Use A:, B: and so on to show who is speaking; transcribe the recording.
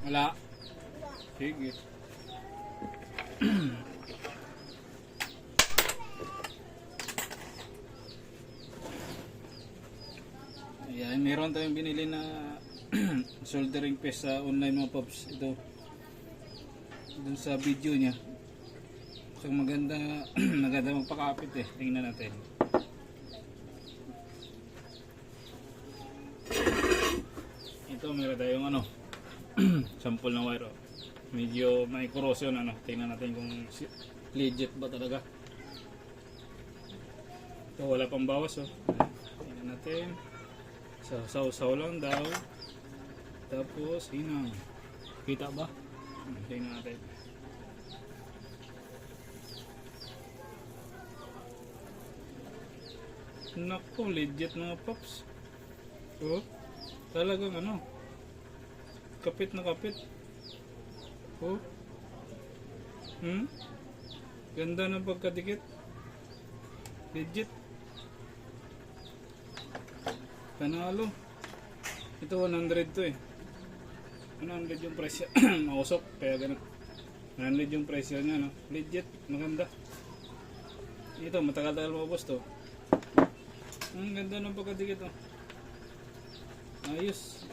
A: Wala. Sige. Ayan, meron tayong binili na soldering piece sa online mga pops. Ito. Dun sa video niya. So maganda maganda magpakapit eh. Tingnan natin. Ito meron tayong ano sample ng wire. Medyo may corrosion ano. Tingnan natin kung legit ba talaga. Ito wala pang bawas oh. Tingnan natin. Saw lang daw. Tapos hinang. Kita ba? Tingnan natin. Naku, legit mga pops. Oh, talagang ano. Kapit na kapit. Oh. Ganda ng pagkadikit. Legit. Panalo. Ito 100 to eh. 100 yung presyo. Mausok. Kaya ganun. 100 yung presyo niya. No? Legit. Maganda. Ito. Matagal-tagal maubos to. Ang ganda ng pagkadikit. Oh. Ayos.